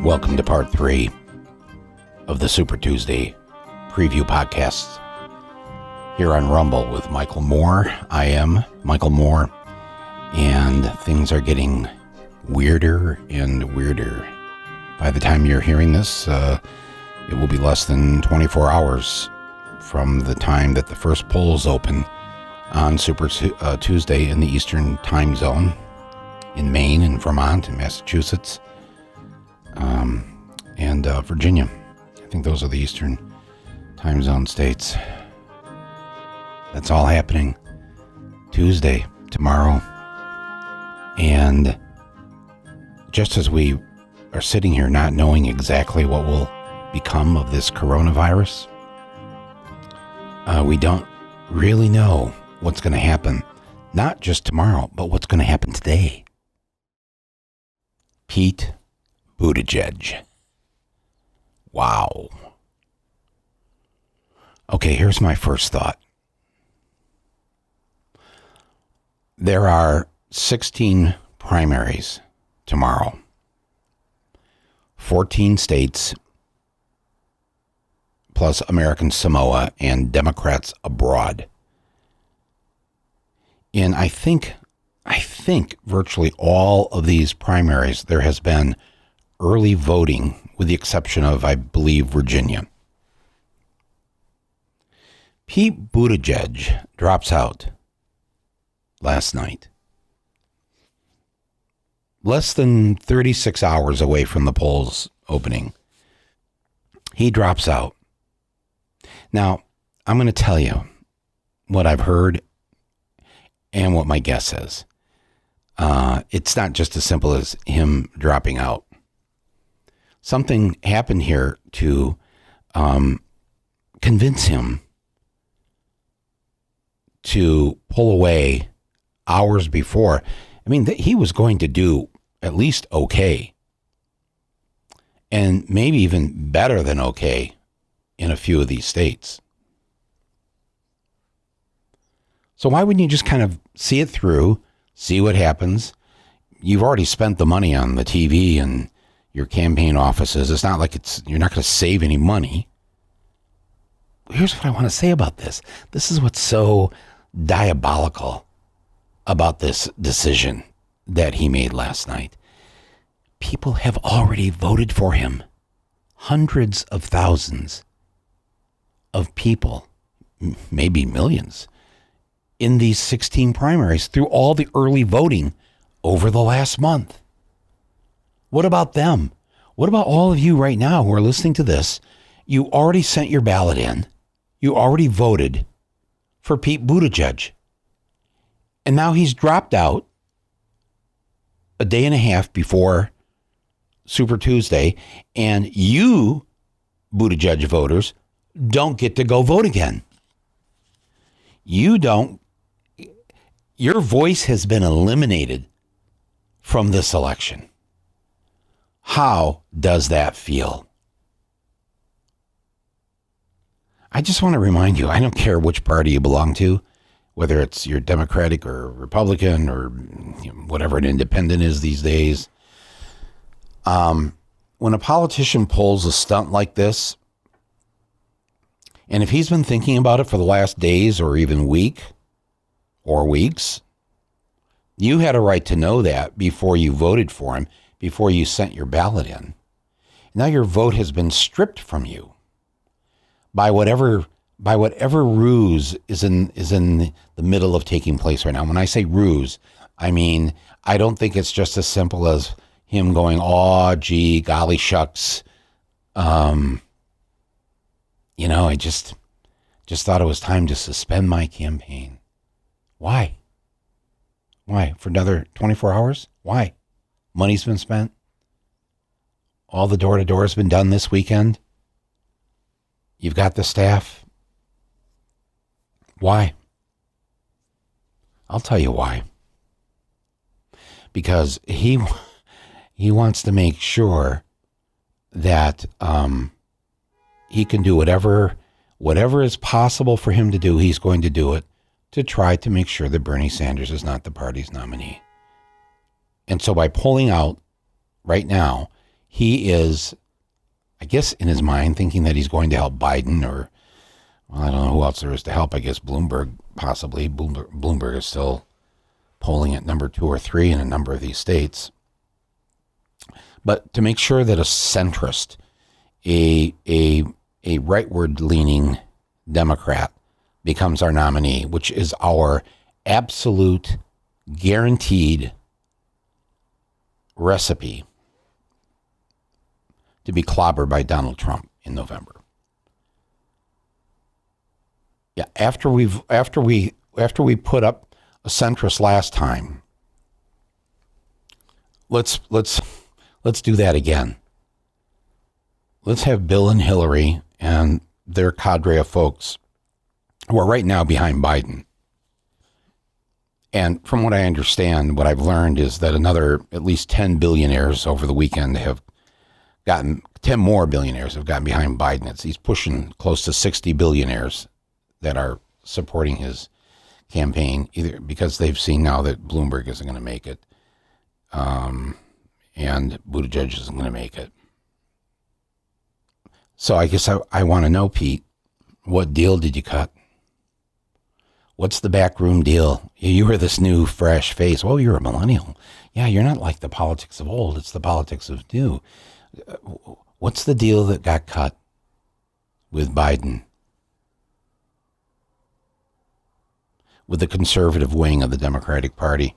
Welcome to part 3 of the Super Tuesday preview podcast here on Rumble with Michael Moore. I am Michael Moore, and things are getting weirder and weirder. By the time you're hearing this, it will be less than 24 hours from the time that the first polls open on Super Tuesday in the Eastern time zone in Maine and Vermont and Massachusetts. And Virginia. I think those are the Eastern time zone states. That's all happening Tuesday, tomorrow. And just as we are sitting here not knowing exactly what will become of this coronavirus, we don't really know what's going to happen, not just tomorrow, but what's going to happen today. Pete Buttigieg. Wow. Okay, here's my first thought. There are 16 primaries tomorrow. 14 states, plus American Samoa and Democrats abroad. In I think virtually all of these primaries, there has been early voting, with the exception of, I believe, Virginia. Pete Buttigieg drops out last night. Less than 36 hours away from the polls opening. He drops out. Now, I'm going to tell you what I've heard and what my guess is. It's not just as simple as him dropping out. Something happened here to convince him to pull away hours before. I mean, he was going to do at least okay, and maybe even better than okay in a few of these states. So why wouldn't you just kind of see it through, see what happens? You've already spent the money on the TV and your campaign offices. It's not like you're not going to save any money. Here's what I want to say about this. This is what's so diabolical about this decision that he made last night. People have already voted for him. Hundreds of thousands of people, maybe millions, in these 16 primaries through all the early voting over the last month. What about them? What about all of you right now who are listening to this? You already sent your ballot in. You already voted for Pete Buttigieg. And now he's dropped out a day and a half before Super Tuesday. And you, Buttigieg voters, don't get to go vote again. Your voice has been eliminated from this election. How does that feel? I just want to remind you, I don't care which party you belong to, whether it's you're Democratic or Republican or whatever an independent is these days. When a politician pulls a stunt like this, and if he's been thinking about it for the last days or even week or weeks, you had a right to know that before you voted for him, before you sent your ballot in. Now your vote has been stripped from you by whatever ruse is in the middle of taking place right now. When I say ruse, I mean, I don't think it's just as simple as him going, "Oh, gee, golly shucks." I just thought it was time to suspend my campaign. Why? Why? For another 24 hours? Why? Money's been spent. All the door-to-door has been done this weekend. You've got the staff. Why? I'll tell you why. Because he wants to make sure that he can do whatever is possible for him to do, he's going to do it to try to make sure that Bernie Sanders is not the party's nominee. And so by pulling out right now, he is, I guess, in his mind, thinking that he's going to help Biden, or, well, I don't know who else there is to help. I guess Bloomberg, possibly. Bloomberg is still polling at number 2 or 3 in a number of these states. But to make sure that a centrist, a rightward-leaning Democrat becomes our nominee, which is our absolute guaranteed recipe to be clobbered by Donald Trump in November. Yeah, after we put up a centrist last time, let's do that again. Let's have Bill and Hillary and their cadre of folks who are right now behind Biden. And from what I understand, what I've learned is that another at least 10 billionaires over the weekend have gotten, 10 more billionaires have gotten behind Biden. He's pushing close to 60 billionaires that are supporting his campaign, either because they've seen now that Bloomberg isn't going to make it, and Buttigieg isn't going to make it. So I guess I want to know, Pete, what deal did you cut? What's the backroom deal? You were this new, fresh face. Oh, you're a millennial. Yeah, you're not like the politics of old. It's the politics of new. What's the deal that got cut with Biden? With the conservative wing of the Democratic Party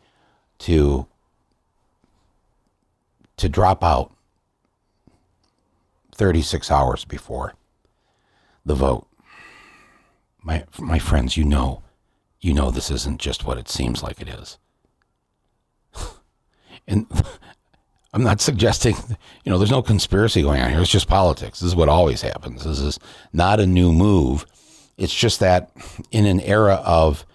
to drop out 36 hours before the vote. My friends, you know this isn't just what it seems like it is. And I'm not suggesting, there's no conspiracy going on here. It's just politics. This is what always happens. This is not a new move. It's just that in an era of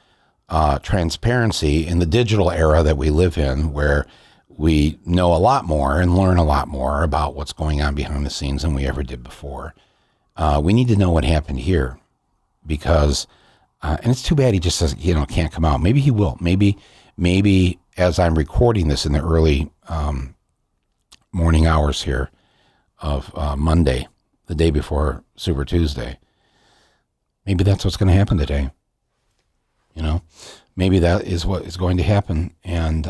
transparency, in the digital era that we live in, where we know a lot more and learn a lot more about what's going on behind the scenes than we ever did before, we need to know what happened here, because, and it's too bad he just says, can't come out. Maybe he will. Maybe as I'm recording this in the early morning hours here of Monday, the day before Super Tuesday, maybe that's what's going to happen today. Maybe that is what is going to happen. And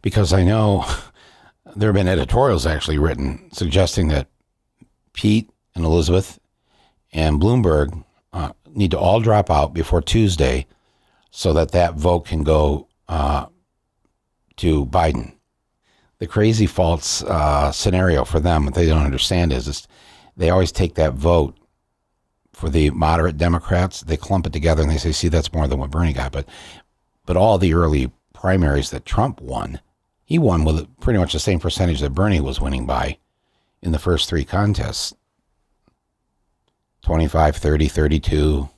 because I know there have been editorials actually written suggesting that Pete and Elizabeth and Bloomberg need to all drop out before Tuesday so that vote can go to Biden. The crazy false scenario for them, what they don't understand is they always take that vote for the moderate Democrats, they clump it together and they say, see, that's more than what Bernie got. But all the early primaries that Trump won, he won with pretty much the same percentage that Bernie was winning by in the first 3 contests. 25, 30, 32,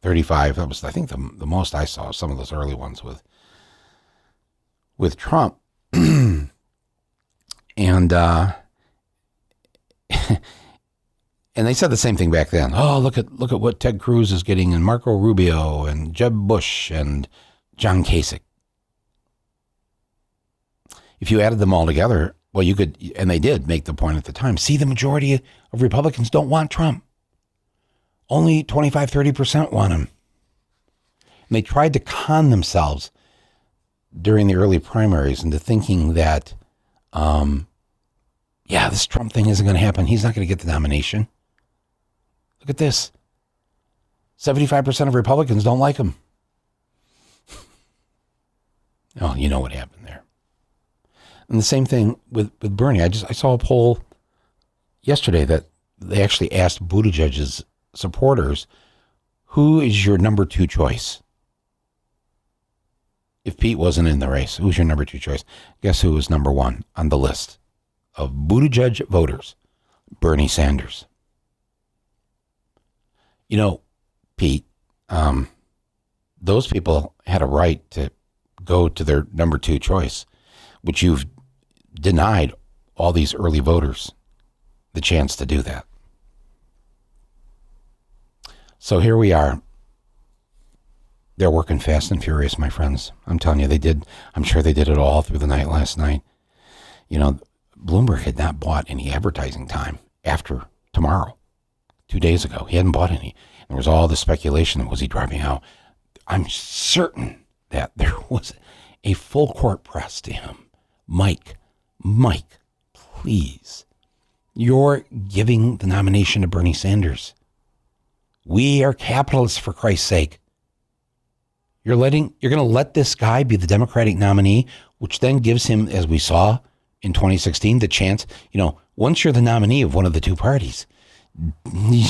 35. That was, I think, the most I saw, some of those early ones with Trump. And and they said the same thing back then. Oh, look at what Ted Cruz is getting, and Marco Rubio and Jeb Bush and John Kasich. If you added them all together, well, you could, and they did make the point at the time, see, the majority of Republicans don't want Trump. Only 25, 30% want him. And they tried to con themselves during the early primaries into thinking that, this Trump thing isn't going to happen. He's not going to get the nomination. Look at this. 75% of Republicans don't like him. Oh, you know what happened there. And the same thing with Bernie. I saw a poll yesterday that they actually asked Buttigieg's supporters, who is your number 2 choice? If Pete wasn't in the race, who's your number 2 choice? Guess who was number 1 on the list of Buttigieg voters? Bernie Sanders. Pete, those people had a right to go to their number 2 choice, which you've denied all these early voters the chance to do that. So here we are. They're working fast and furious, my friends. I'm telling you, they did. I'm sure they did it all through the night last night. You know, Bloomberg had not bought any advertising time after tomorrow, 2 days ago. He hadn't bought any. There was all the speculation that was he dropping out. I'm certain that there was a full court press to him. Mike, please. You're giving the nomination to Bernie Sanders. We are capitalists, for Christ's sake. You're going to let this guy be the Democratic nominee, which then gives him, as we saw in 2016, the chance, once you're the nominee of one of the two parties, you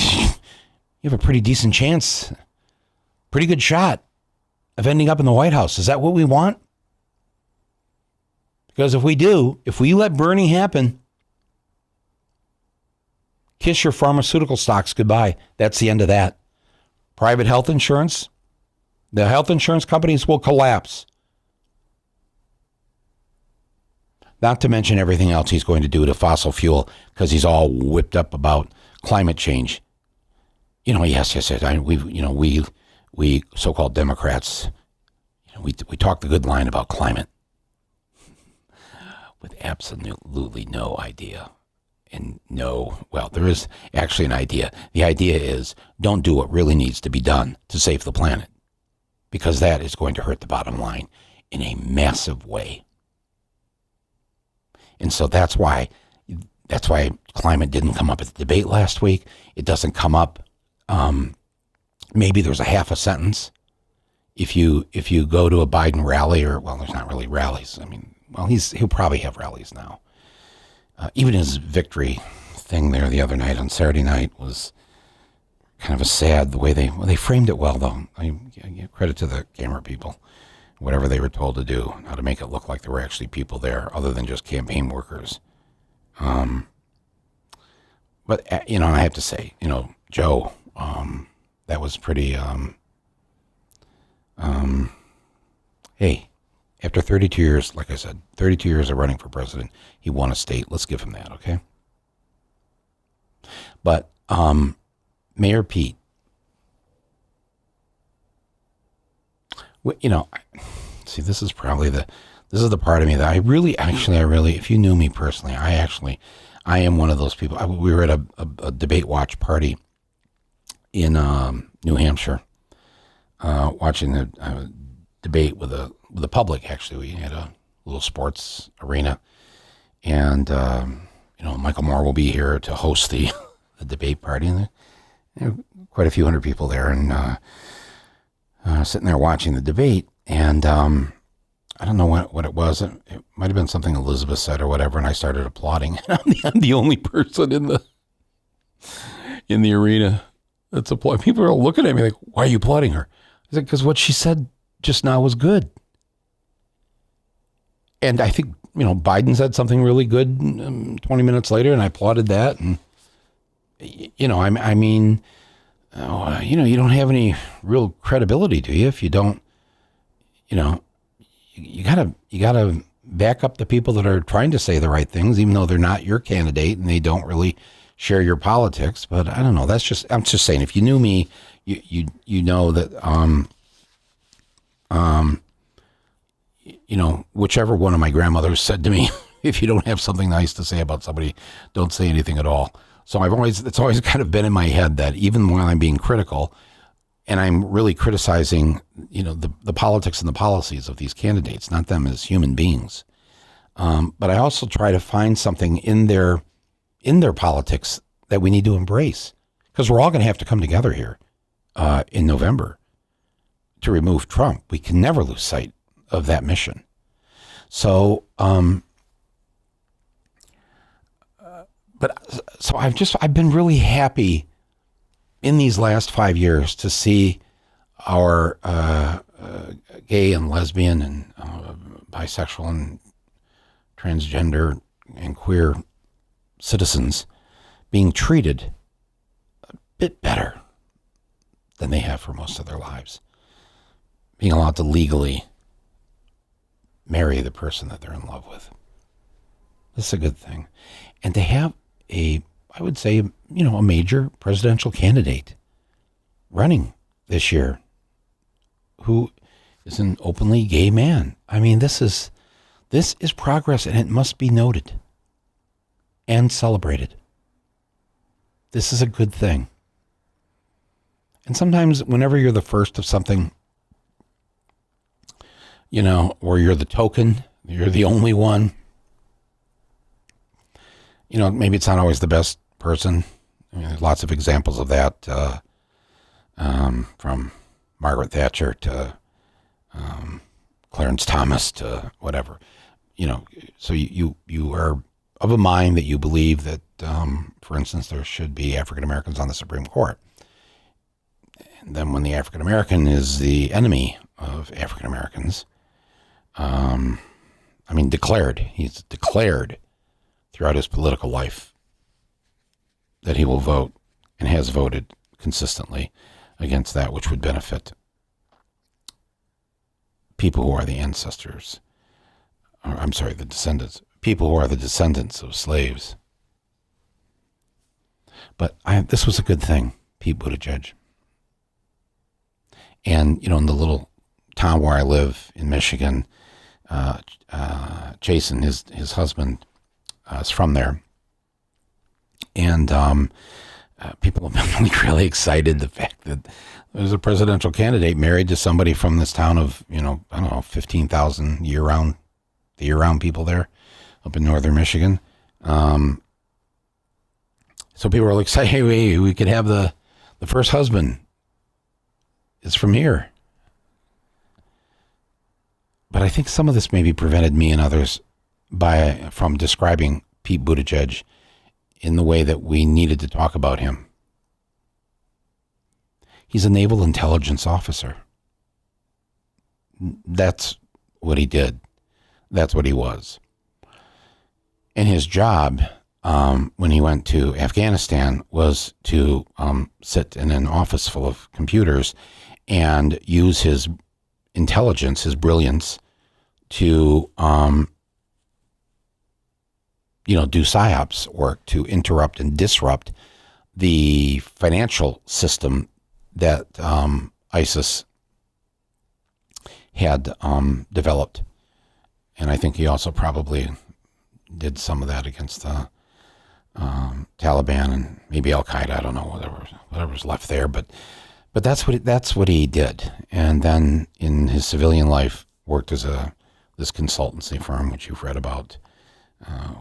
have a pretty decent chance, pretty good shot of ending up in the White House. Is that what we want? Because if we let Bernie happen, kiss your pharmaceutical stocks goodbye. That's the end of that. Private health insurance, the health insurance companies will collapse. Not to mention everything else he's going to do to fossil fuel because he's all whipped up about climate change. Yes. We so-called Democrats, we talk the good line about climate with absolutely no idea. And there is actually an idea. The idea is don't do what really needs to be done to save the planet, because that is going to hurt the bottom line in a massive way. And so that's why climate didn't come up at the debate last week. It doesn't come up. Maybe there's a half a sentence. If you go to a Biden rally, there's not really rallies. He'll probably have rallies now. Even his victory thing there the other night on Saturday night was kind of a sad, the way they framed it well, though. I give credit to the camera people, whatever they were told to do, how to make it look like there were actually people there other than just campaign workers. But I have to say, Joe, that was pretty, hey, after 32 years, like I said, 32 years of running for president, he won a state. Let's give him that, okay? But Mayor Pete, see, this is the part of me that I really, if you knew me personally, I am one of those people. We were at a debate watch party in New Hampshire, watching the debate with the public. Actually, we had a little sports arena, and Michael Moore will be here to host the debate party, and there are quite a few hundred people there, and sitting there watching the debate, and I don't know what it was. It might have been something Elizabeth said or whatever, and I started applauding. I'm the only person in the arena that's applauding. People are all looking at me like, "Why are you applauding her?" I said, "Because what she said just now was good." And I think, Biden said something really good 20 minutes later, and I applauded that. And, you don't have any real credibility, do you? If you don't, you gotta back up the people that are trying to say the right things, even though they're not your candidate and they don't really share your politics. But I don't know. I'm just saying, if you knew me, you know that, whichever one of my grandmothers said to me, if you don't have something nice to say about somebody, don't say anything at all. So it's always kind of been in my head that even while I'm being critical, and I'm really criticizing, the politics and the policies of these candidates, not them as human beings. But I also try to find something in their politics that we need to embrace, because we're all going to have to come together here in November to remove Trump. We can never lose sight of that mission. So, I've been really happy in these last 5 years to see our gay and lesbian and bisexual and transgender and queer citizens being treated a bit better than they have for most of their lives. Being allowed to legally marry the person that they're in love with. This is a good thing. And to have a major presidential candidate running this year who is an openly gay man. I mean, this is progress, and it must be noted and celebrated. This is a good thing. And sometimes whenever you're the first of something, or you're the token, you're the only one, maybe it's not always the best person. I mean, there's lots of examples of that, from Margaret Thatcher to Clarence Thomas to whatever. So you are of a mind that you believe that, for instance, there should be African Americans on the Supreme Court. And then when the African American is the enemy of African Americans, he's declared throughout his political life that he will vote and has voted consistently against that which would benefit people who are the descendants, people who are the descendants of slaves. But this was a good thing, Pete Buttigieg. And, in the little town where I live in Michigan, Jason, his husband, is from there. And people have been really excited the fact that there's a presidential candidate married to somebody from this town of, 15,000 year-round people there up in northern Michigan. So people are like, hey, we could have the first husband is from here. But I think some of this maybe prevented me and others from describing Pete Buttigieg in the way that we needed to talk about him. He's a naval intelligence officer. That's what he did. That's what he was. And his job, when he went to Afghanistan, was to sit in an office full of computers and use his intelligence, his brilliance, to do psyops work to interrupt and disrupt the financial system that ISIS had developed. And I think he also probably did some of that against the Taliban and maybe Al-Qaeda. I don't know, whatever's left there. But that's what he did. And then in his civilian life, worked as this consultancy firm, which you've read about,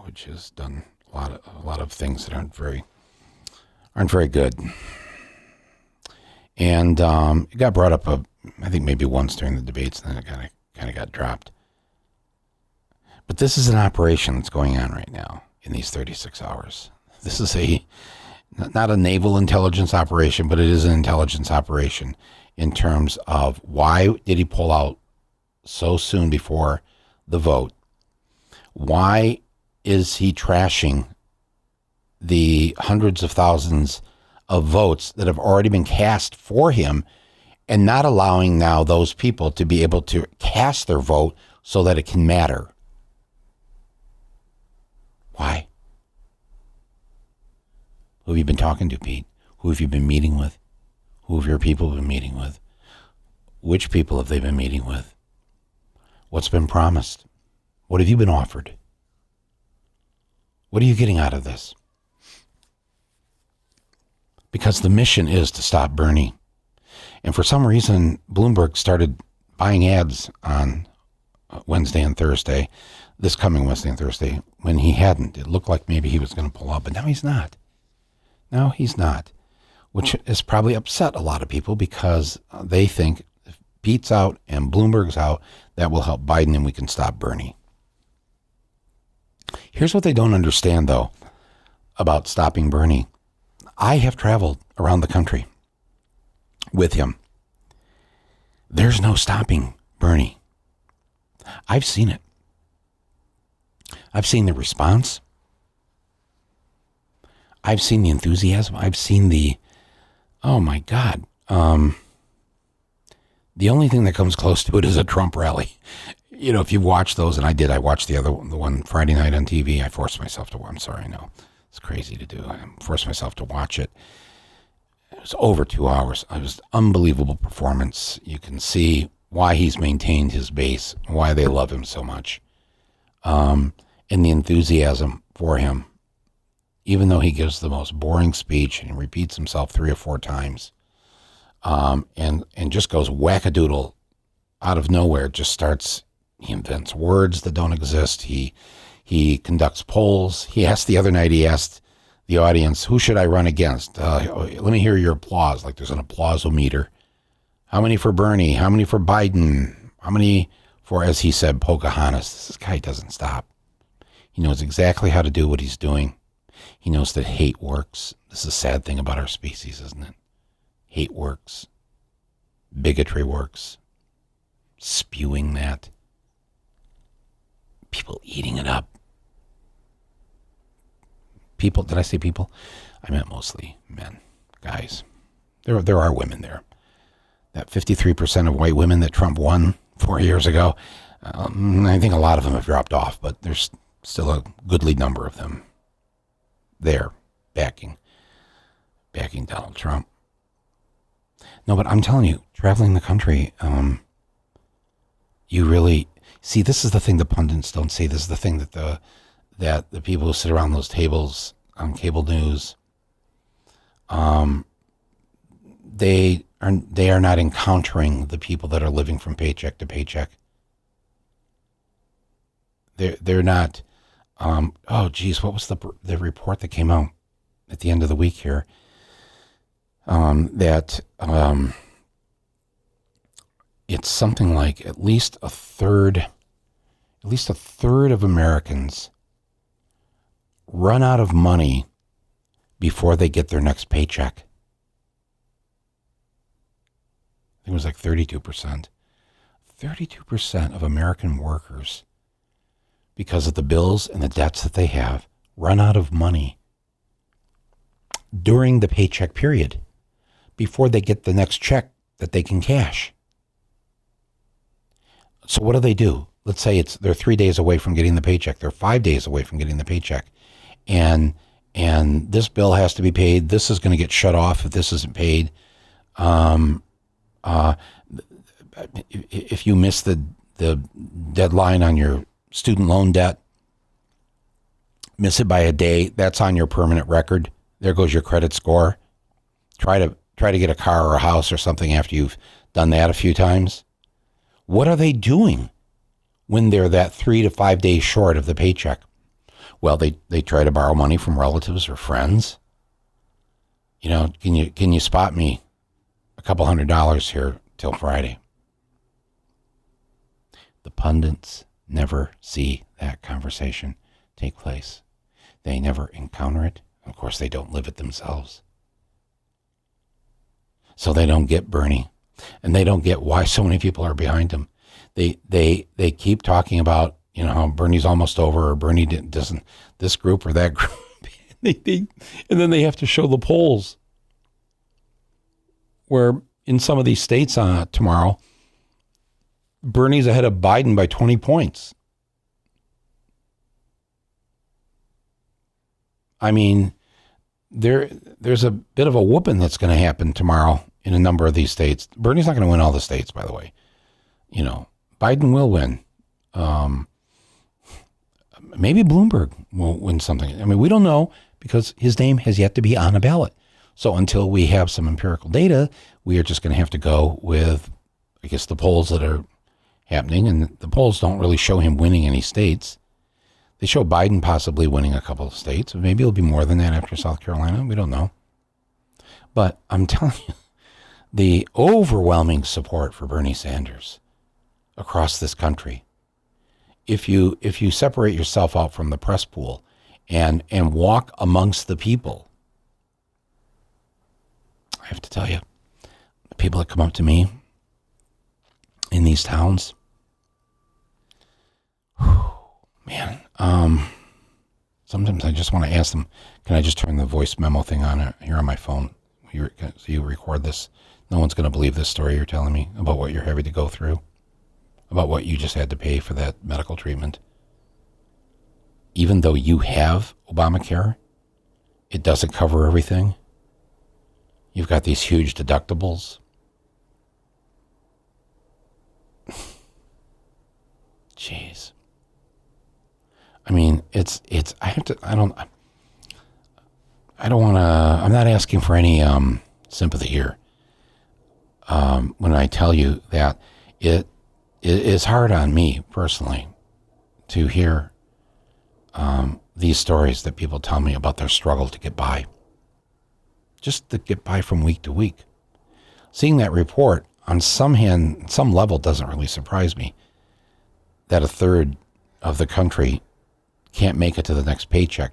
which has done a lot of things that aren't very good. And it got brought up, I think maybe once during the debates, and then it kind of got dropped. But this is an operation that's going on right now in these 36 hours. This is not a naval intelligence operation, but it is an intelligence operation in terms of why did he pull out so soon before the vote? Why is he trashing the hundreds of thousands of votes that have already been cast for him and not allowing now those people to be able to cast their vote so that it can matter? Why? Who have you been talking to, Pete? Who have you been meeting with? Who have your people been meeting with? Which people have they been meeting with? What's been promised? What have you been offered? What are you getting out of this? Because the mission is to stop Bernie. And for some reason, Bloomberg started buying ads on Wednesday and Thursday, this coming Wednesday and Thursday, when he hadn't. It looked like maybe he was going to pull out, but now he's not. Now he's not, which has probably upset a lot of people because they think if Pete's out and Bloomberg's out, that will help Biden and we can stop Bernie. Here's what they don't understand, though, about stopping Bernie. I have traveled around the country with him. There's no stopping Bernie. I've seen it. I've seen the response. I've seen the enthusiasm. I've seen oh my God. The only thing that comes close to it is a Trump rally. If you watch those, and I watched the one Friday night on TV. I forced myself to. I'm sorry, no, it's crazy to do. I forced myself to watch it. It was over 2 hours. It was an unbelievable performance. You can see why he's maintained his base, why they love him so much, and the enthusiasm for him, even though he gives the most boring speech and repeats himself 3 or 4 times, and just goes wackadoodle out of nowhere. Just starts. He invents words that don't exist. He conducts polls. He asked the other night. He asked the audience, "Who should I run against? Let me hear your applause." Like there's an applause-o-meter. How many for Bernie? How many for Biden? How many for, as he said, Pocahontas? This guy doesn't stop. He knows exactly how to do what he's doing. He knows that hate works. This is a sad thing about our species, isn't it? Hate works. Bigotry works. Spewing that. People eating it up. People, did I say people? I meant mostly men, guys. There are women there. That 53% of white women that Trump won 4 years ago, I think a lot of them have dropped off, but there's still a goodly number of them there backing Donald Trump. No, but I'm telling you, traveling the country, you really see. This is the thing the pundits don't see. This is the thing that the people who sit around those tables on cable news, they are not encountering the people that are living from paycheck to paycheck. They're not. Oh, geez, what was the report that came out at the end of the week here? That it's something like at least a third of Americans run out of money before they get their next paycheck. I think it was like 32%. 32% of American workers, because of the bills and the debts that they have, run out of money during the paycheck period before they get the next check that they can cash. So what do? Let's say they're 3 days away from getting the paycheck. They're 5 days away from getting the paycheck. And this bill has to be paid. This is going to get shut off if this isn't paid. If you miss the deadline on your student loan debt, miss it by a day, that's on your permanent record. There goes your credit score. Try to get a car or a house or something after you've done that a few times. What are they doing when they're that 3 to 5 days short of the paycheck? Well, they try to borrow money from relatives or friends. You know, can you spot me a couple $100 here till Friday? The pundits never see that conversation take place. They never encounter it. Of course, they don't live it themselves. So they don't get Bernie, and they don't get why so many people are behind him. They keep talking about, you know, how Bernie's almost over, or Bernie doesn't, this group or that group. And then they have to show the polls where in some of these states tomorrow, Bernie's ahead of Biden by 20 points. I mean, there's a bit of a whooping that's going to happen tomorrow in a number of these states. Bernie's not going to win all the states, by the way. You know, Biden will win. Maybe Bloomberg will win something. I mean, we don't know because his name has yet to be on a ballot. So until we have some empirical data, we are just going to have to go with, I guess, the polls that are happening. And the polls don't really show him winning any states. They show Biden possibly winning a couple of states. Maybe it'll be more than that after South Carolina. We don't know. But I'm telling you, the overwhelming support for Bernie Sanders across this country, if you separate yourself out from the press pool and walk amongst the people, I have to tell you, the people that come up to me in these towns, man, sometimes I just want to ask them, can I just turn the voice memo thing on here on my phone? So you record this. No one's going to believe this story you're telling me about what you're having to go through, about what you just had to pay for that medical treatment. Even though you have Obamacare, it doesn't cover everything. You've got these huge deductibles. Jeez. I mean, I don't want to, I'm not asking for any sympathy here. When I tell you that it is hard on me personally to hear these stories that people tell me about their struggle to get by. Just to get by from week to week. Seeing that report on some level doesn't really surprise me. That a third of the country can't make it to the next paycheck.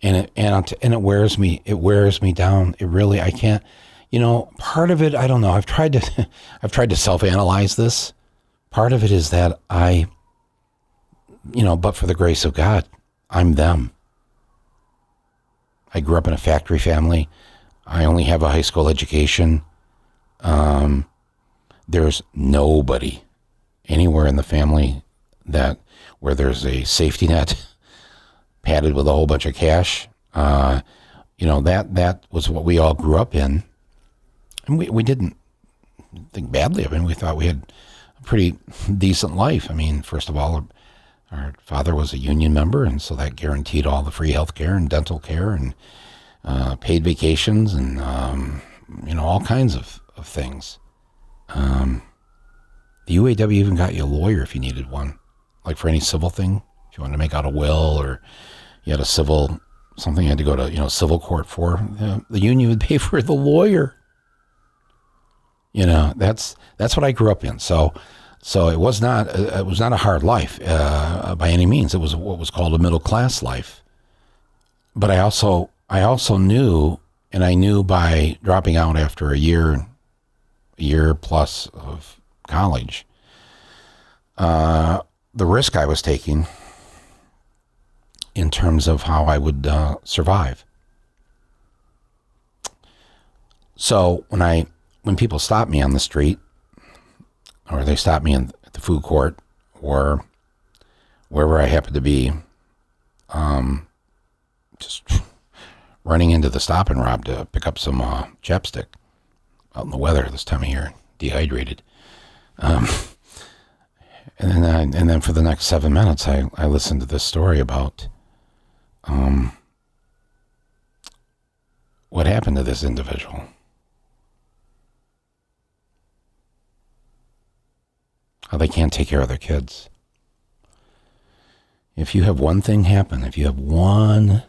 And it wears me down. It really, I can't, part of it, I don't know. I've tried to self-analyze this. Part of it is that but for the grace of God, I'm them. I grew up in a factory family. I only have a high school education. There's nobody anywhere in the family where there's a safety net padded with a whole bunch of cash. That was what we all grew up in. And we didn't think badly of it. We thought we had a pretty decent life. I mean, first of all, our father was a union member, and so that guaranteed all the free health care and dental care and paid vacations and, all kinds of things. The UAW even got you a lawyer if you needed one, like for any civil thing. If you wanted to make out a will or you had a civil, something you had to go to, civil court for, the union would pay for the lawyer. That's what I grew up in. So it was not a hard life by any means. It was what was called a middle class life. But I also knew, and I knew by dropping out after a year plus of college, the risk I was taking in terms of how I would survive. So when people stop me on the street, or they stop me at the food court, or wherever I happen to be, just running into the Stop and Rob to pick up some chapstick out in the weather this time of year, dehydrated. And then for the next 7 minutes, I listened to this story about what happened to this individual. How they can't take care of their kids. If you have one thing happen, if you have one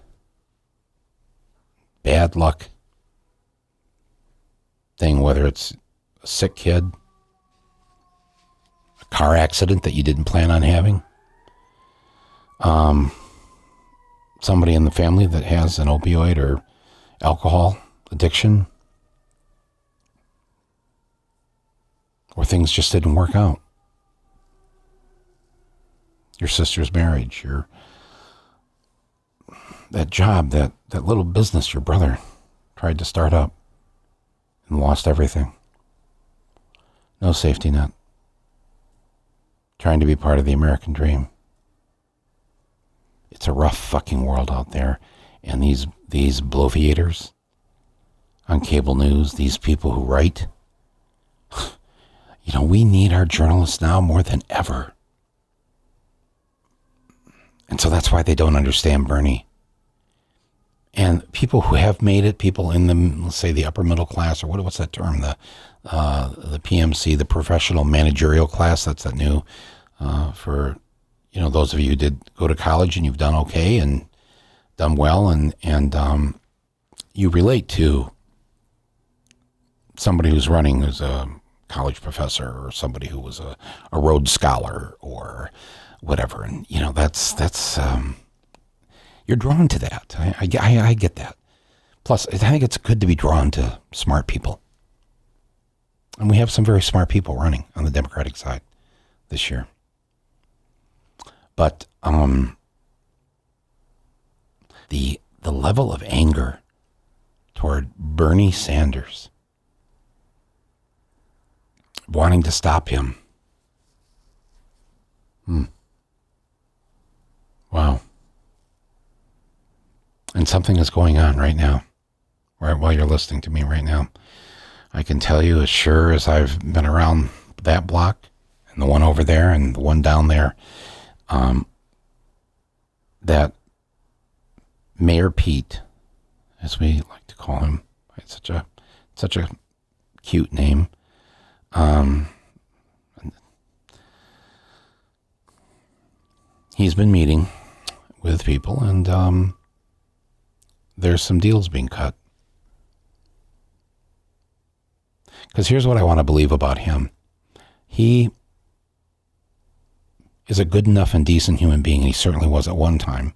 bad luck thing, whether it's a sick kid, a car accident that you didn't plan on having, somebody in the family that has an opioid or alcohol addiction, or things just didn't work out. Your sister's marriage, that job, that little business your brother tried to start up and lost everything. No safety net. Trying to be part of the American dream. It's a rough fucking world out there. And these bloviators on cable news, these people who write, we need our journalists now more than ever. And so that's why they don't understand Bernie. And people who have made it, people in the, let's say, the upper middle class, or what's that term? The PMC, the professional managerial class. That's that new, for, those of you who did go to college and you've done okay and done well, and you relate to somebody who's running, who's a college professor, or somebody who was a Rhodes Scholar, or whatever. And, that's you're drawn to that. I get that. Plus, I think it's good to be drawn to smart people. And we have some very smart people running on the Democratic side this year. But the level of anger toward Bernie Sanders, wanting to stop him. Wow. And something is going on right now, right while you're listening to me right now. I can tell you, as sure as I've been around that block and the one over there and the one down there, that Mayor Pete, as we like to call him, it's such a cute name. He's been meeting with people, and there's some deals being cut. Because here's what I want to believe about him. He is a good enough and decent human being, and he certainly was at one time.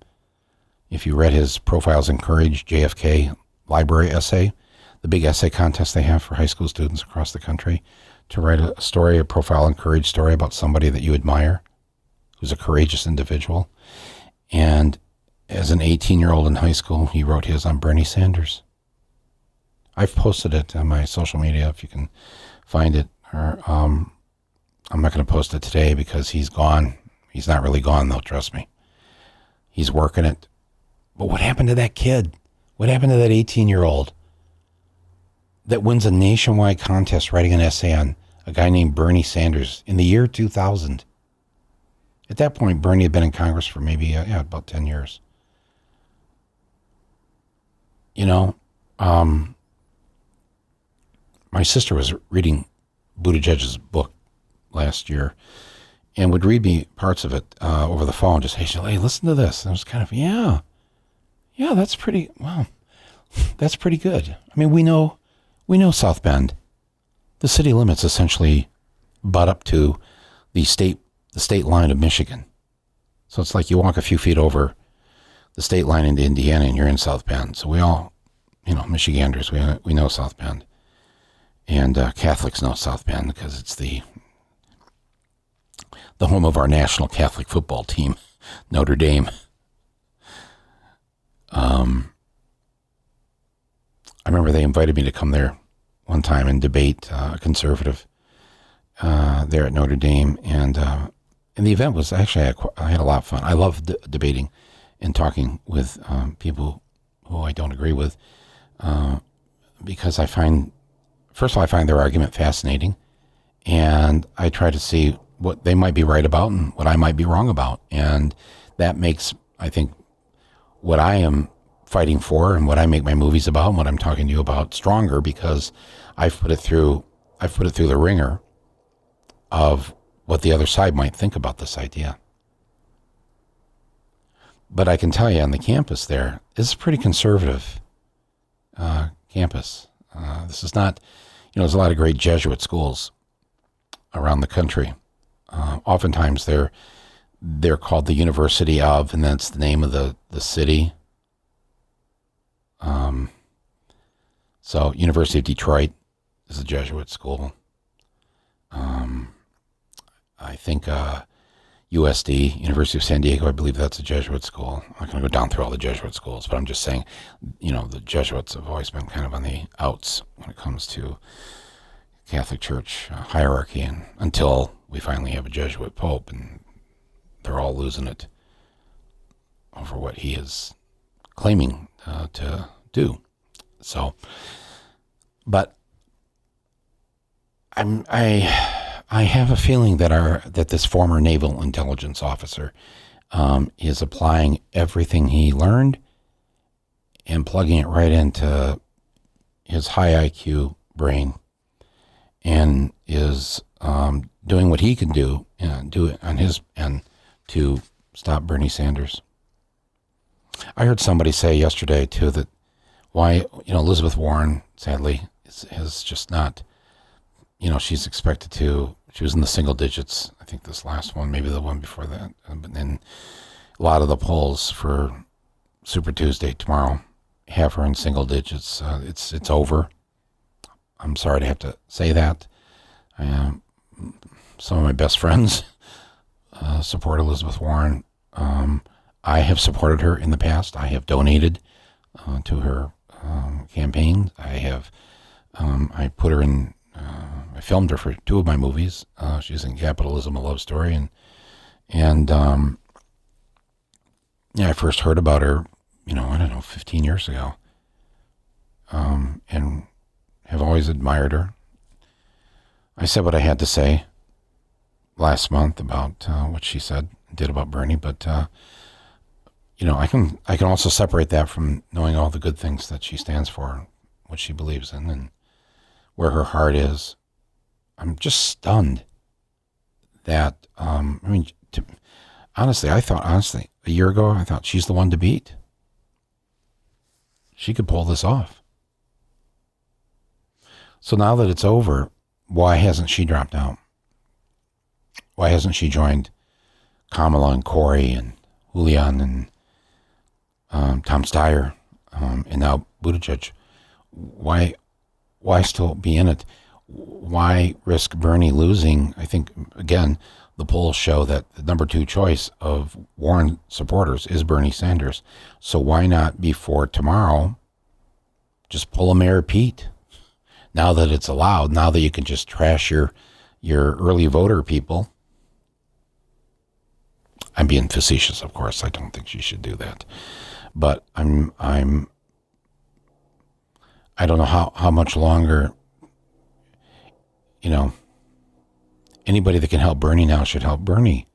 If you read his Profiles in Courage JFK library essay, the big essay contest they have for high school students across the country, to write a story, a Profile in Courage story about somebody that you admire, who's a courageous individual. And as an 18-year-old in high school, he wrote his on Bernie Sanders. I've posted it on my social media if you can find it. Or I'm not going to post it today because he's gone. He's not really gone, though, trust me. He's working it. But what happened to that kid? What happened to that 18-year-old that wins a nationwide contest writing an essay on a guy named Bernie Sanders in the year 2000? At that point, Bernie had been in Congress for maybe about 10 years. You know, my sister was reading Buttigieg's book last year and would read me parts of it over the phone. Just, hey, listen to this. And I was kind of, yeah, that's pretty, wow, that's pretty good. I mean, we know South Bend. The city limits essentially butt up to the state line of Michigan. So it's like you walk a few feet over the state line into Indiana and you're in South Bend. So we all, Michiganders, we know South Bend. And Catholics know South Bend because it's the home of our national Catholic football team, Notre Dame. I remember they invited me to come there one time and debate a conservative there at Notre Dame. And the event was actually, I had a lot of fun. I love debating and talking with people who I don't agree with because first of all, I find their argument fascinating, and I try to see what they might be right about and what I might be wrong about. And that makes, I think, what I am fighting for and what I make my movies about and what I'm talking to you about stronger, because I've put it through the ringer of what the other side might think about this idea. But I can tell you on the campus there, this is a pretty conservative campus. This is not, there's a lot of great Jesuit schools around the country. Oftentimes they're called the University of, and that's the name of the city. So University of Detroit is a Jesuit school. I think USD, University of San Diego, I believe that's a Jesuit school. I'm not going to go down through all the Jesuit schools, but I'm just saying, the Jesuits have always been kind of on the outs when it comes to Catholic Church hierarchy, and until we finally have a Jesuit Pope, and they're all losing it over what he is claiming to do. So, but I have a feeling that this former naval intelligence officer is applying everything he learned and plugging it right into his high IQ brain, and is doing what he can do and do it on his end to stop Bernie Sanders. I heard somebody say yesterday too that why Elizabeth Warren sadly is just not. She's expected to. She was in the single digits. I think this last one, maybe the one before that. But then a lot of the polls for Super Tuesday tomorrow have her in single digits. It's over. I'm sorry to have to say that. Some of my best friends support Elizabeth Warren. I have supported her in the past. I have donated to her campaign. I put her in. I filmed her for 2 of my movies. She's in Capitalism, a love story, and I first heard about her, 15 years ago, and have always admired her. I said what I had to say last month about what she did about Bernie, but I can also separate that from knowing all the good things that she stands for, what she believes in, and where her heart is. I'm just stunned that honestly, a year ago I thought she's the one to beat. She could pull this off. So now that it's over, why hasn't she dropped out? Why hasn't she joined Kamala and Corey and Julian and Tom Steyer and now Buttigieg? Why still be in it? Why risk Bernie losing? I think, again, the polls show that the number 2 choice of Warren supporters is Bernie Sanders. So why not, before tomorrow, just pull a Mayor Pete? Now that it's allowed, now that you can just trash your early voter people. I'm being facetious, of course. I don't think she should do that. But I don't know how much longer, anybody that can help Bernie now should help Bernie.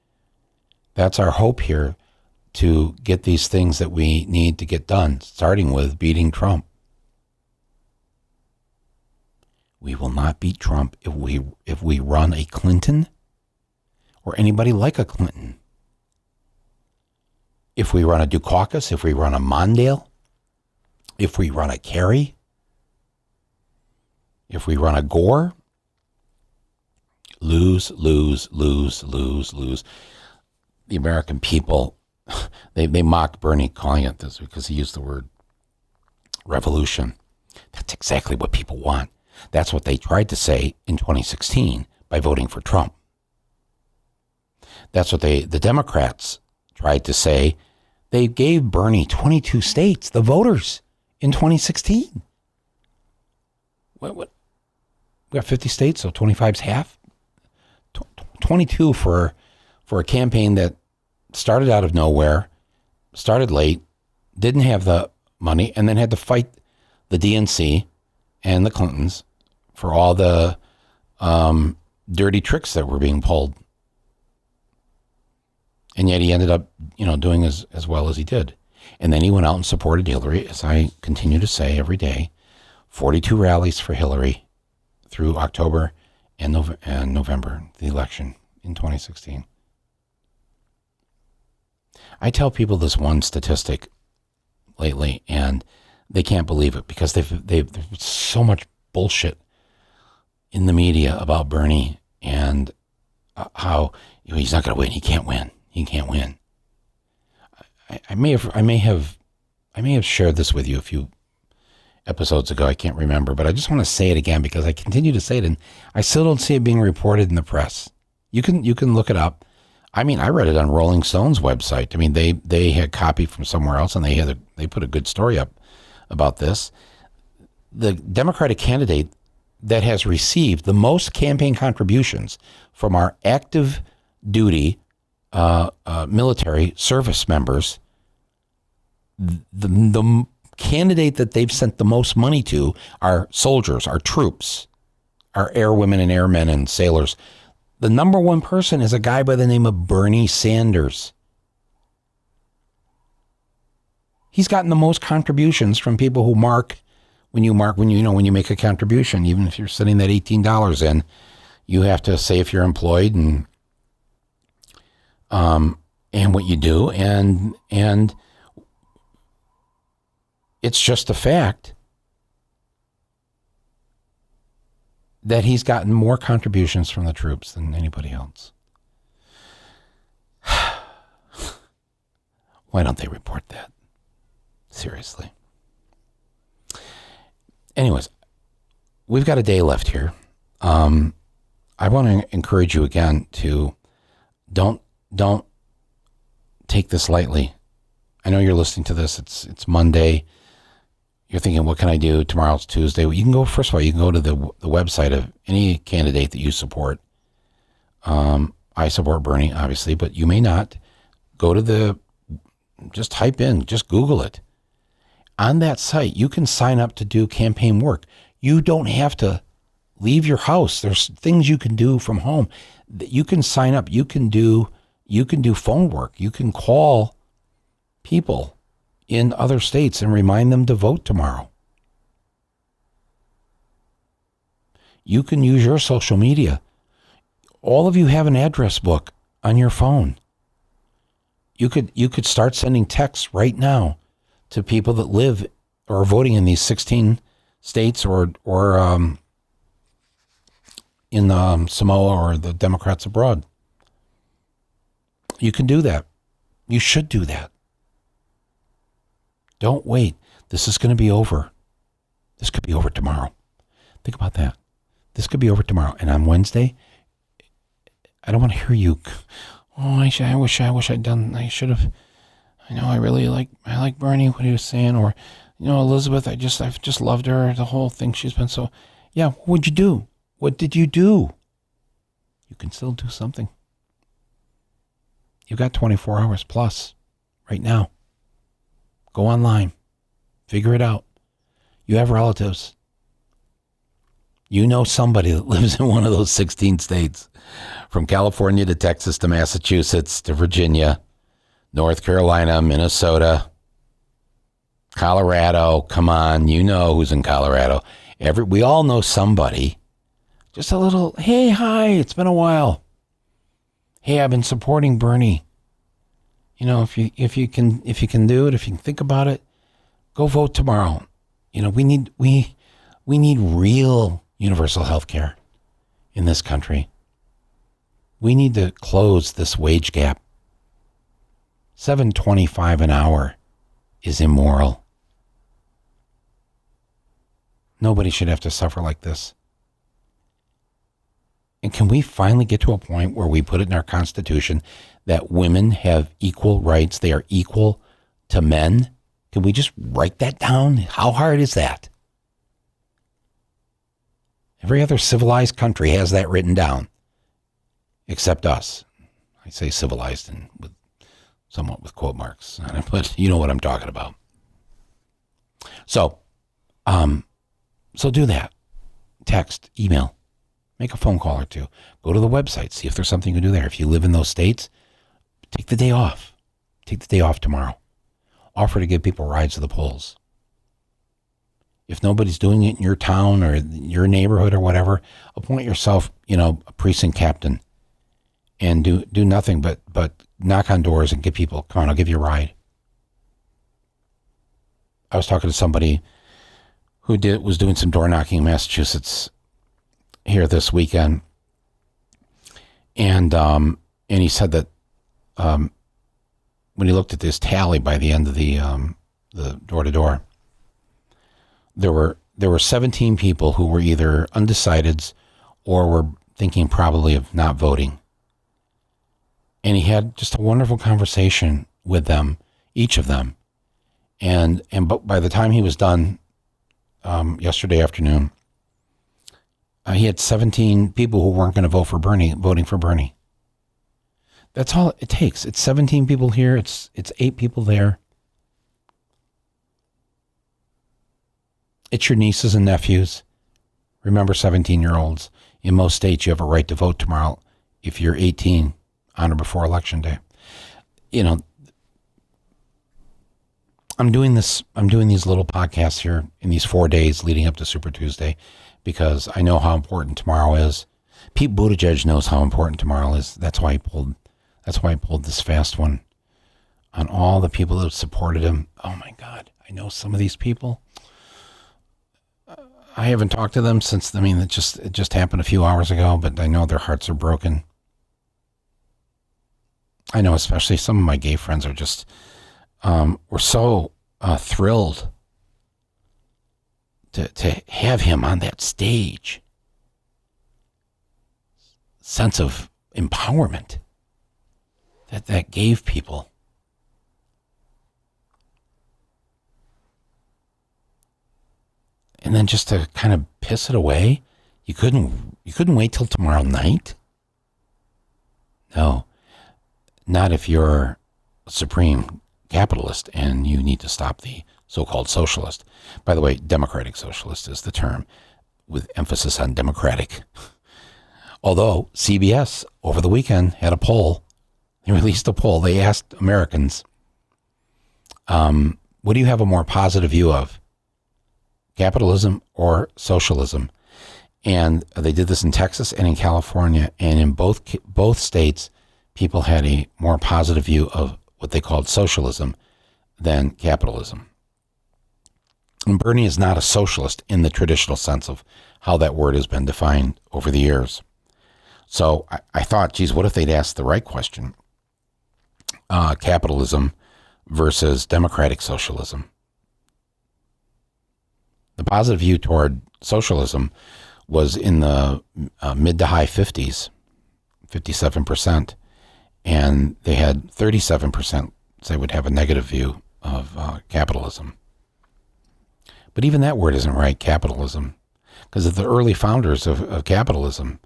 That's our hope here, to get these things that we need to get done, starting with beating Trump. We will not beat Trump if we run a Clinton or anybody like a Clinton. If we run a Dukakis, if we run a Mondale, if we run a Kerry, if we run a Gore, lose. The American people, they mocked Bernie calling it this because he used the word revolution. That's exactly what people want. That's what they tried to say in 2016 by voting for Trump. That's what the Democrats tried to say. They gave Bernie 22 states, the voters, in 2016. What? We got 50 states, so 25's half. 22 for a campaign that started out of nowhere, started late, didn't have the money, and then had to fight the DNC and the Clintons for all the dirty tricks that were being pulled. And yet he ended up, doing as well as he did. And then he went out and supported Hillary, as I continue to say every day. 42 rallies for Hillary through October and November, the election in 2016. I tell people this one statistic lately, and they can't believe it because there's so much bullshit in the media about Bernie and how he's not going to win. He can't win. He can't win. I may have shared this with you a few episodes ago. I can't remember, but I just want to say it again because I continue to say it, and I still don't see it being reported in the press. You can look it up. I read it on Rolling Stone's website. They had copy from somewhere else, and they put a good story up about this. The Democratic candidate that has received the most campaign contributions from our active duty military service members, the candidate that they've sent the most money to, our soldiers, our troops, our airwomen and airmen and sailors. The number 1 person is a guy by the name of Bernie Sanders. He's gotten the most contributions from people who when you make a contribution, even if you're sending that $18 in, you have to say if you're employed and what you do, and it's just a fact that he's gotten more contributions from the troops than anybody else. Why don't they report that? Seriously. Anyways, we've got a day left here. I want to encourage you again to don't take this lightly. I know you're listening to this. It's Monday. You're thinking, what can I do? Tomorrow's Tuesday. Well, you can go to the website of any candidate that you support. I support Bernie, obviously, but you may not. Just type in, just Google it. On that site, you can sign up to do campaign work. You don't have to leave your house. There's things you can do from home. You can sign up. You can do phone work. You can call people in other states and remind them to vote tomorrow. You can use your social media. All of you have an address book on your phone. You could start sending texts right now to people that live or are voting in these 16 states or in Samoa or the Democrats abroad. You can do that. You should do that. Don't wait. This is going to be over. This could be over tomorrow. Think about that. This could be over tomorrow. And on Wednesday, I don't want to hear you. Oh, I wish I'd done. I should have. I know I like Bernie, what he was saying, or Elizabeth. I've just loved her. The whole thing. She's been so. Yeah. What'd you do? What did you do? You can still do something. You've got 24 hours plus right now. Go online. Figure it out. You have relatives. You know somebody that lives in one of those 16 states, from California to Texas to Massachusetts to Virginia, North Carolina, Minnesota, Colorado. Come on, you know who's in Colorado. We all know somebody. Just a little, hey, hi, it's been a while. Hey, I've been supporting Bernie. If you can do it, if you can think about it, go vote tomorrow. We need real universal health care in this country. We need to close this wage gap. $7.25 an hour is immoral. Nobody should have to suffer like this. And can we finally get to a point where we put it in our Constitution that women have equal rights? They are equal to men. Can we just write that down? How hard is that? Every other civilized country has that written down, except us. I say civilized and somewhat with quote marks, but you know what I'm talking about. So do that. Text, email, make a phone call or two. Go to the website, see if there's something you can do there. If you live in those states, take the day off. Take the day off tomorrow. Offer to give people rides to the polls. If nobody's doing it in your town or your neighborhood or whatever, appoint yourself, a precinct captain and do nothing but knock on doors and get people, come on, I'll give you a ride. I was talking to somebody who was doing some door knocking in Massachusetts here this weekend. And he said that when he looked at this tally by the end of the door to door, there were 17 people who were either undecideds or were thinking probably of not voting. And he had just a wonderful conversation with them, each of them. And by the time he was done yesterday afternoon, he had 17 people who weren't going to vote for Bernie, voting for Bernie. That's all it takes. It's 17 people here. It's 8 people there. It's your nieces and nephews. Remember, 17-year-olds. In most states, you have a right to vote tomorrow if you're 18 on or before Election Day. I'm doing these little podcasts here in these 4 days leading up to Super Tuesday because I know how important tomorrow is. Pete Buttigieg knows how important tomorrow is. That's why he pulled this fast one on all the people that have supported him. Oh my God, I know some of these people. I haven't talked to them since. It just happened a few hours ago, but I know their hearts are broken. I know, especially some of my gay friends are just were so thrilled to have him on that stage. Sense of empowerment that gave people. And then just to kind of piss it away, you couldn't wait till tomorrow night? No, not if you're a supreme capitalist and you need to stop the so-called socialist. By the way, democratic socialist is the term with emphasis on democratic. Although CBS over the weekend had a poll. They released a poll. They asked Americans, what do you have a more positive view of? Capitalism or socialism? And they did this in Texas and in California. And in both states, people had a more positive view of what they called socialism than capitalism. And Bernie is not a socialist in the traditional sense of how that word has been defined over the years. So I thought, geez, what if they'd asked the right question? Capitalism versus democratic socialism. The positive view toward socialism was in the mid to high 50s, 57%. And they had 37% say would have a negative view of capitalism. But even that word isn't right, capitalism, because of the early founders of capitalism,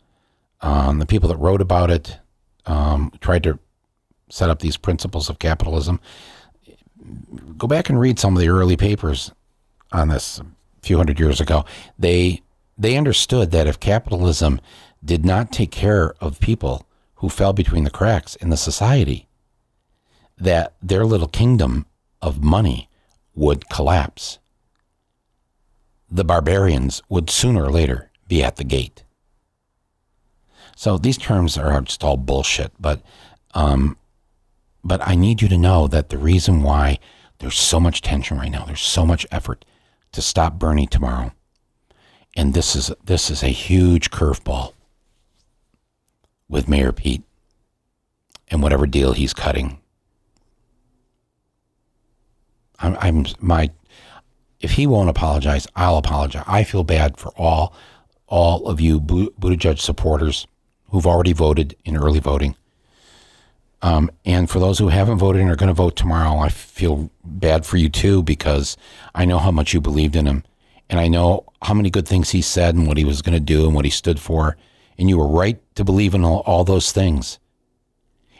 the people that wrote about it, tried to set up these principles of capitalism. Go back and read some of the early papers on this a few hundred years ago. They understood that if capitalism did not take care of people who fell between the cracks in the society, that their little kingdom of money would collapse. The barbarians would sooner or later be at the gate. So these terms are just all bullshit, but I need you to know that the reason why there's so much tension right now, there's so much effort to stop Bernie tomorrow, and this is a huge curveball with Mayor Pete and whatever deal he's cutting. If he won't apologize, I'll apologize. I feel bad for all of you Buttigieg supporters who've already voted in early voting. And for those who haven't voted and are going to vote tomorrow, I feel bad for you too, because I know how much you believed in him. And I know how many good things he said and what he was going to do and what he stood for. And you were right to believe in all those things.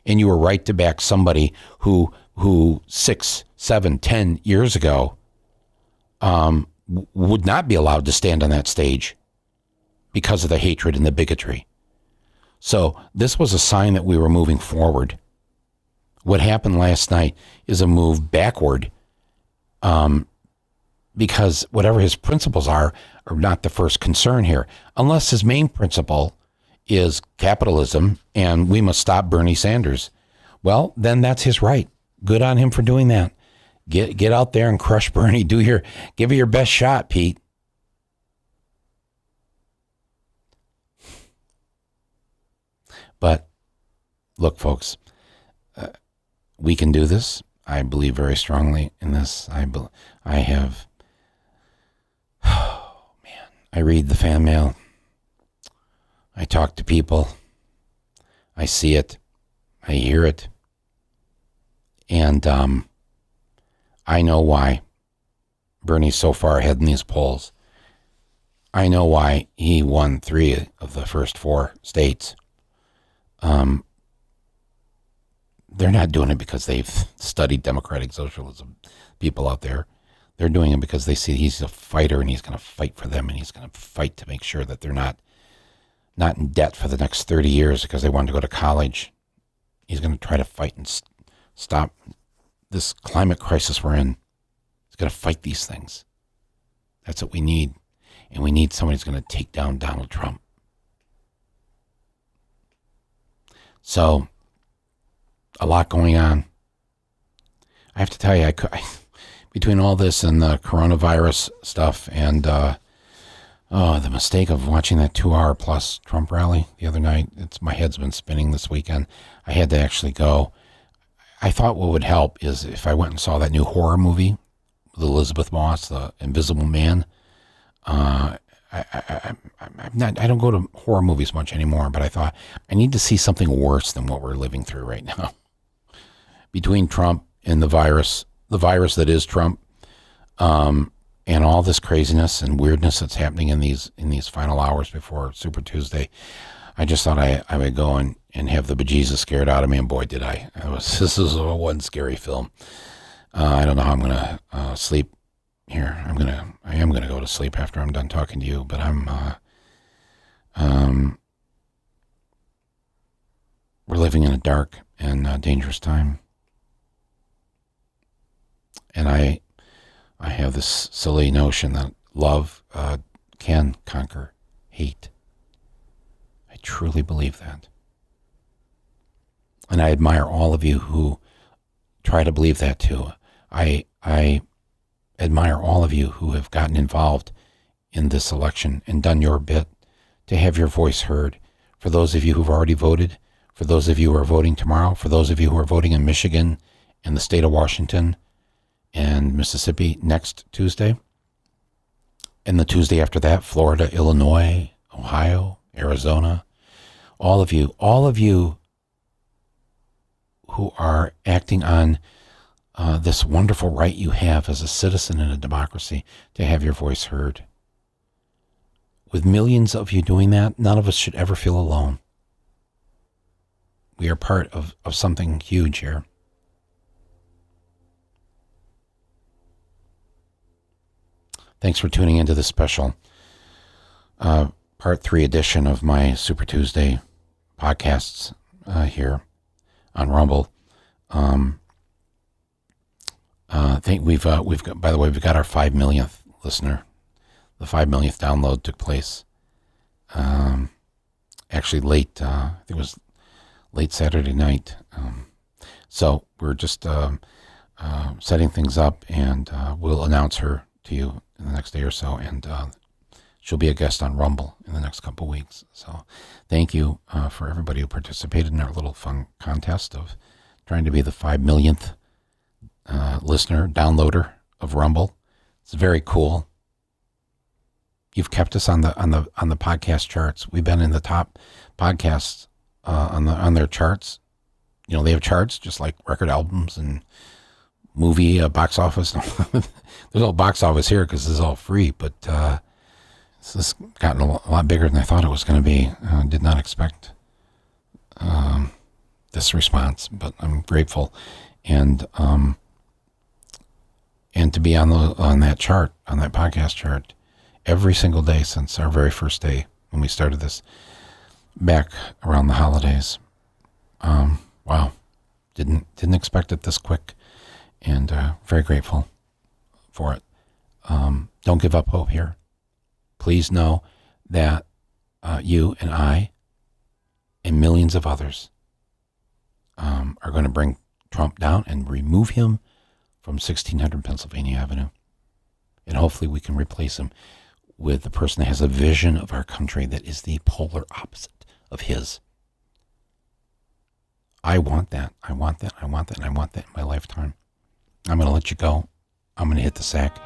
And you were right to back somebody who 6, 7, 10 years ago would not be allowed to stand on that stage because of the hatred and the bigotry. So this was a sign that we were moving forward. What happened last night is a move backward, because whatever his principles are not the first concern here, unless his main principle is capitalism and we must stop Bernie Sanders. Well, then that's his right. Good on him for doing that. Get out there and crush Bernie. Give it your best shot, Pete. But look, folks, we can do this. I believe very strongly in this. I read the fan mail. I talk to people. I see it. I hear it. And I know why Bernie's so far ahead in these polls. I know why he won 3 of the first 4 states. They're not doing it because they've studied democratic socialism, people out there. They're doing it because they see he's a fighter and he's going to fight for them, and he's going to fight to make sure that they're not in debt for the next 30 years because they want to go to college. He's going to try to fight and stop this climate crisis we're in. He's going to fight these things. That's what we need. And we need somebody who's going to take down Donald Trump. So, a lot going on. I have to tell you, between all this and the coronavirus stuff and the mistake of watching that 2-hour plus Trump rally the other night, my head's been spinning this weekend. I had to actually go. I thought what would help is if I went and saw that new horror movie with Elizabeth Moss, The Invisible Man. I don't go to horror movies much anymore, but I thought I need to see something worse than what we're living through right now. Between Trump and the virus that is Trump, and all this craziness and weirdness that's happening in these final hours before Super Tuesday, I just thought I would go and have the bejesus scared out of me, and boy, did I. This is one scary film. I don't know how I'm going to sleep here. I am gonna go to sleep after I'm done talking to you, but we're living in a dark and dangerous time. And I have this silly notion that love can conquer hate. I truly believe that. And I admire all of you who try to believe that too. I admire all of you who have gotten involved in this election and done your bit to have your voice heard. For those of you who've already voted, for those of you who are voting tomorrow, for those of you who are voting in Michigan and the state of Washington and Mississippi next Tuesday, and the Tuesday after that, Florida, Illinois, Ohio, Arizona, all of you who are acting on this wonderful right you have as a citizen in a democracy to have your voice heard. With millions of you doing that, none of us should ever feel alone. We are part of something huge here. Thanks for tuning into this special Part 3 edition of my Super Tuesday podcasts here on Rumble. I think we've got, by the way, we've got our 5 millionth listener. The 5 millionth download took place actually late, I think it was late Saturday night. So we're just setting things up, and we'll announce her to you in the next day or so, and she'll be a guest on Rumble in the next couple weeks. So thank you for everybody who participated in our little fun contest of trying to be the 5 millionth listener, downloader of Rumble. It's very cool. You've kept us on the podcast charts. We've been in the top podcasts on their charts. You know, they have charts just like record albums and movie box office. There's no box office here because this is all free, but this has gotten a lot bigger than I thought it was going to be. Did not expect this response, but I'm grateful, and to be on that chart, on that podcast chart, every single day since our very first day when we started this back around the holidays. Wow, didn't expect it this quick, and very grateful for it. Don't give up hope here. Please know that you and I and millions of others are going to bring Trump down and remove him from 1600 Pennsylvania Avenue. And hopefully we can replace him with the person that has a vision of our country that is the polar opposite of his. I want that. I want that. I want that. And I want that in my lifetime. I'm going to let you go. I'm going to hit the sack.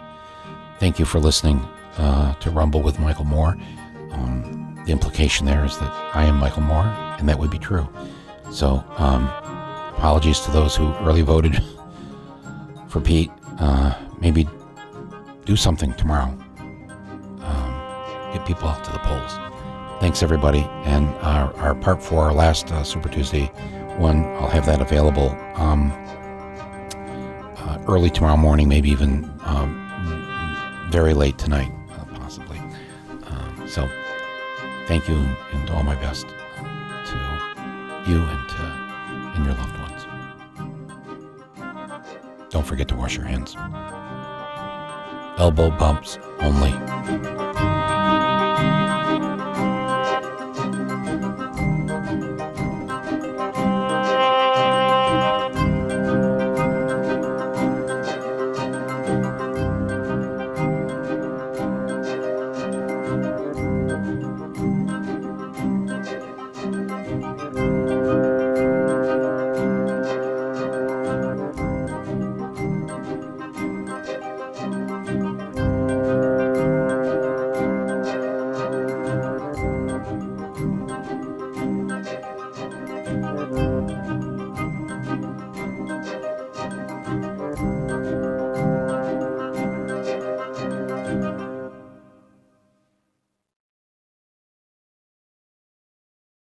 Thank you for listening to Rumble with Michael Moore. The implication there is that I am Michael Moore, and that would be true. So apologies to those who early voted for Pete. Maybe do something tomorrow. Get people out to the polls. Thanks, everybody. And our Part 4, our last Super Tuesday one, I'll have that available early tomorrow morning, maybe even very late tonight, possibly. So thank you, and all my best to you and your loved ones. Don't forget to wash your hands. Elbow bumps only.